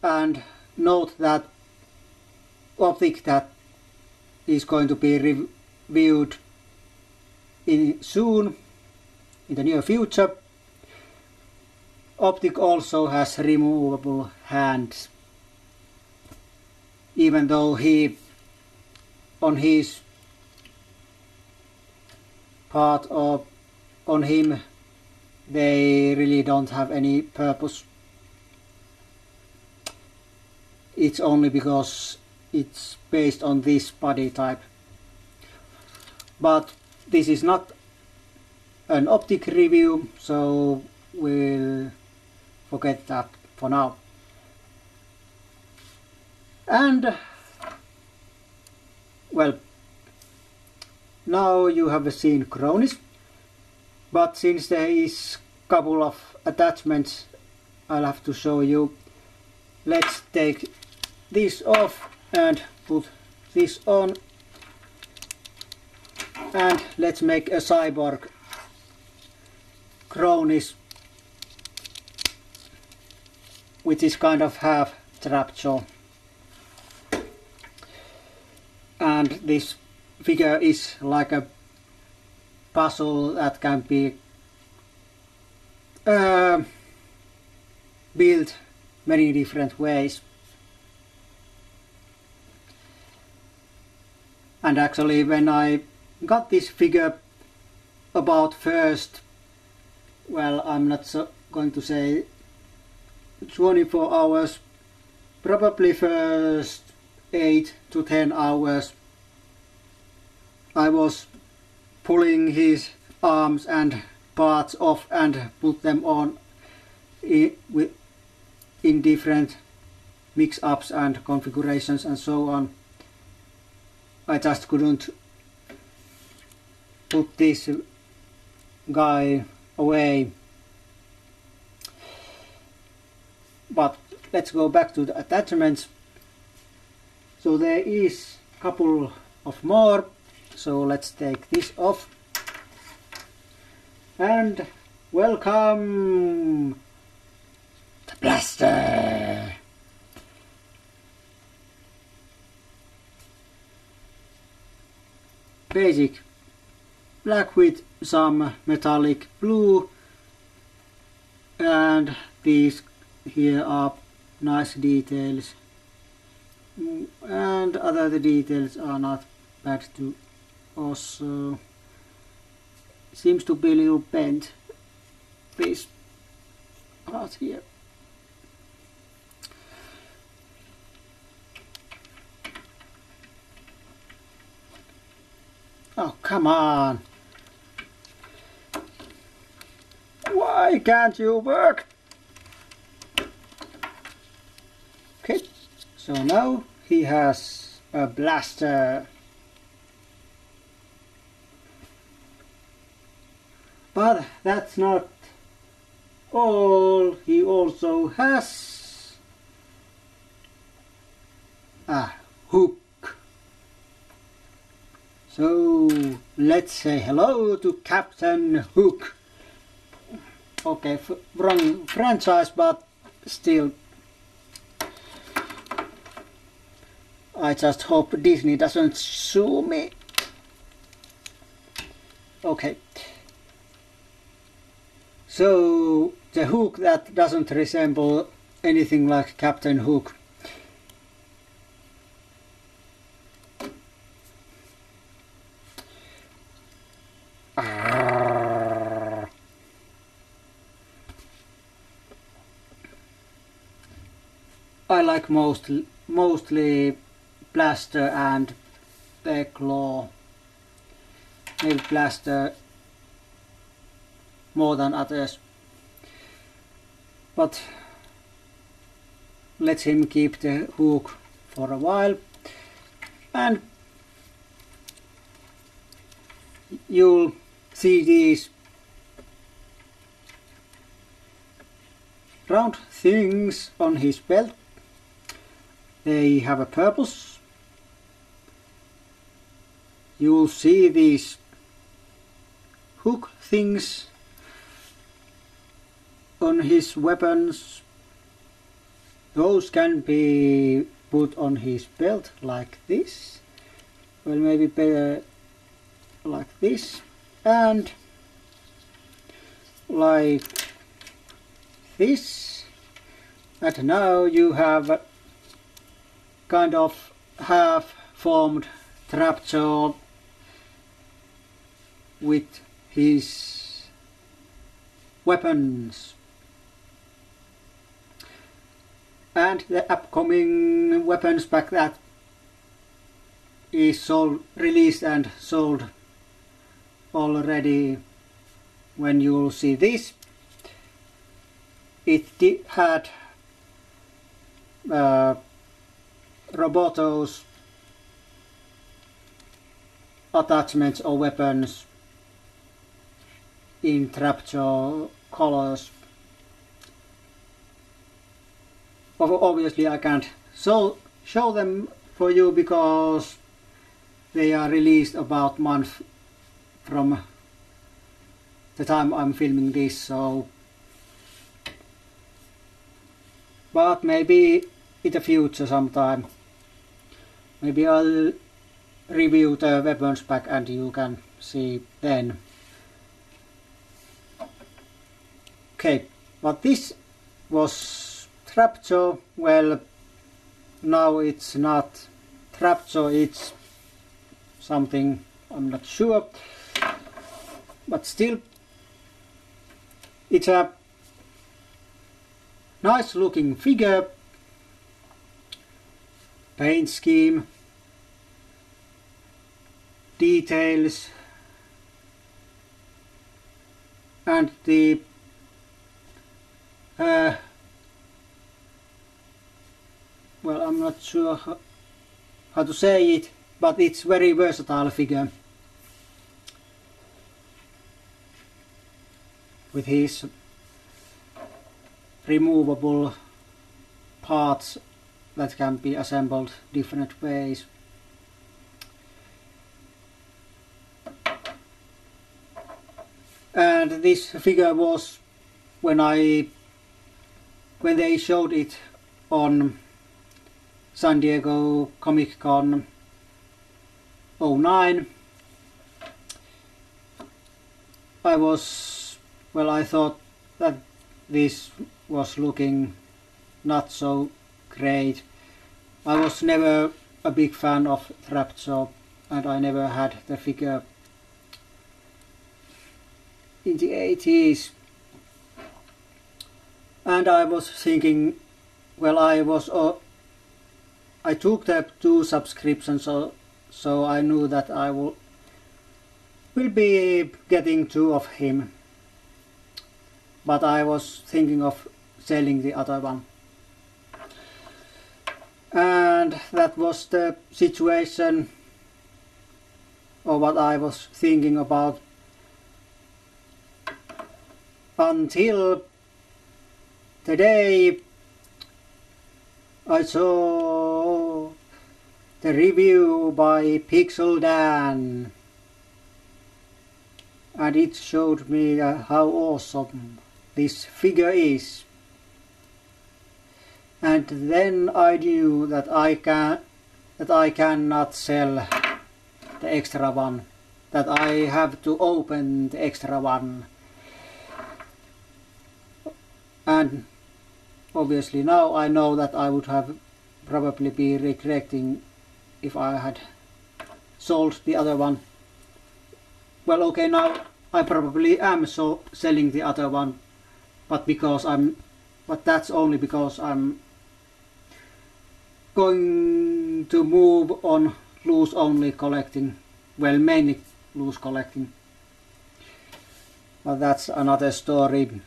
and note that optic that is going to be reviewed soon, in the near future. Optic also has removable hands, even though on his part of on him they really don't have any purpose. It's only because it's based on this body type. But this is not an optic review, so we'll forget that for now. And well, now you have seen Chronis, but since there is a couple of attachments I'll have to show you, let's take this off and put this on, and let's make a cyborg Chronis, which is kind of half trapjaw. And this figure is like a puzzle that can be built many different ways. And actually, when I got this figure about first, well, I'm not going to say 24 hours, probably first 8 to 10 hours, I was pulling his arms and parts off and put them on in different mix-ups and configurations and so on. I just couldn't put this guy away. But let's go back to the attachments. So there is a couple of more, so let's take this off. And welcome the blaster. Basic black with some metallic blue, and these here are nice details, and other details are not bad too. Also seems to be a little bent, this part here. Oh, come on! Why can't you work? Okay, so now he has a blaster. But that's not all. He also has a hook. So let's say hello to Captain Hook. Okay, wrong franchise, but still. I just hope Disney doesn't sue me. Okay. So the hook that doesn't resemble anything like Captain Hook. I like mostly blaster and the claw. Maybe blaster more than others. But let him keep the hook for a while, and you'll see these round things on his belt. They have a purpose. You'll see these hook things on his weapons. those can be put on his belt like this. Well, maybe better like this, and like this. And now you have kind of half-formed trapjaw with his weapons. And the upcoming weapons pack that is released and sold already. When you'll see this, it had Roboto's attachments or weapons in trapjaw colors. Obviously I can't show them for you because they are released about a month from the time I'm filming this, but maybe in the future sometime. Maybe I'll review the weapons pack and you can see then. Okay, but this was trapjaw. Well, now it's not trapjaw, it's something I'm not sure, but still it's a nice looking figure, paint scheme, details, and the well, I'm not sure how to say it, but it's very versatile figure with his removable parts that can be assembled different ways. And this figure was when they showed it on San Diego Comic Con 09. I thought that this was looking not so great. I was never a big fan of trapjaw and I never had the figure in the 80s. And I was thinking, well, I took the 2 subscriptions, so I knew that I will be getting 2 of him. But I was thinking of selling the other one. And that was the situation, or what I was thinking about, until the day I saw the review by Pixel Dan, and it showed me how awesome this figure is. And then I knew that I cannot sell the extra one, that I have to open the extra one. And obviously now I know that I would have probably be regretting if I had sold the other one. Well, okay, now I probably am selling the other one, but that's only because I'm going to move on loose only collecting, well, mainly loose collecting, but that's another story.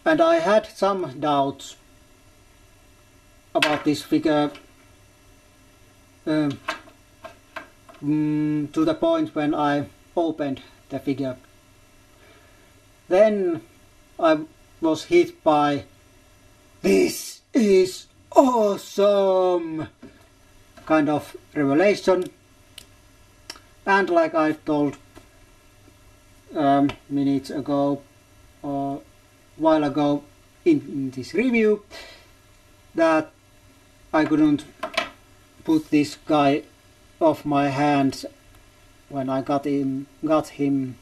And I had some doubts about this figure to the point when I opened the figure. Then I was hit by, "This is awesome!" kind of revelation. And like I told minutes ago, or while ago in this review that I couldn't put this guy off my hands when I got him.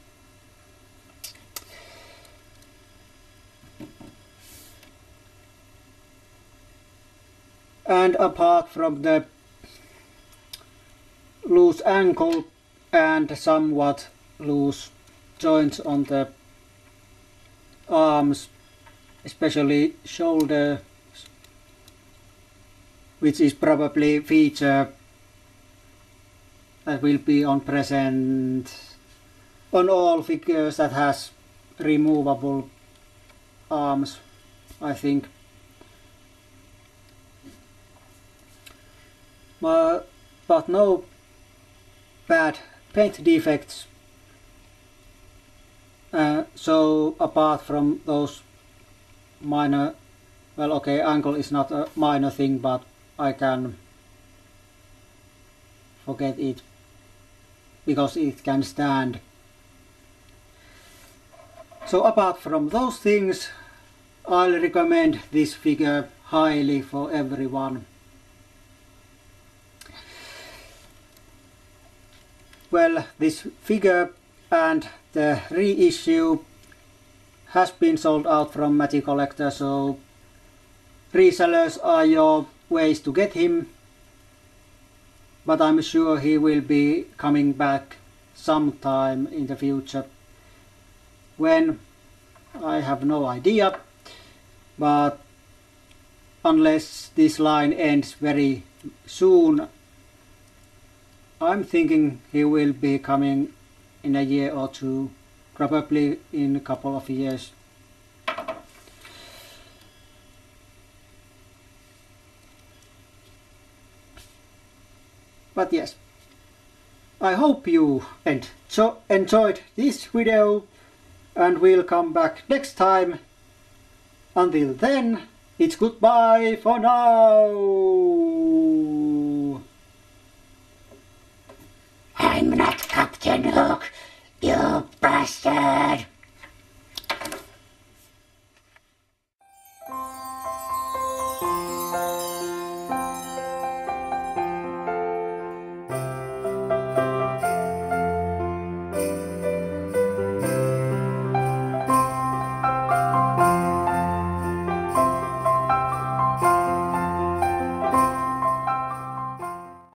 And apart from the loose ankle and somewhat loose joints on the arms, especially shoulder, which is probably feature that will be on present on all figures that has removable arms, I think. But no bad paint defects. So apart from those minor, well, okay, ankle is not a minor thing, but I can forget it because it can stand. So apart from those things, I'll recommend this figure highly for everyone. Well, this figure and the reissue has been sold out from Magic Collector, so resellers are your ways to get him, but I'm sure he will be coming back sometime in the future. When, I have no idea, but unless this line ends very soon, I'm thinking he will be coming in a year or two, probably in a couple of years. But yes, I hope you enjoyed this video, and we'll come back next time. Until then, it's goodbye for now. I'm not Captain Hook, you bastard!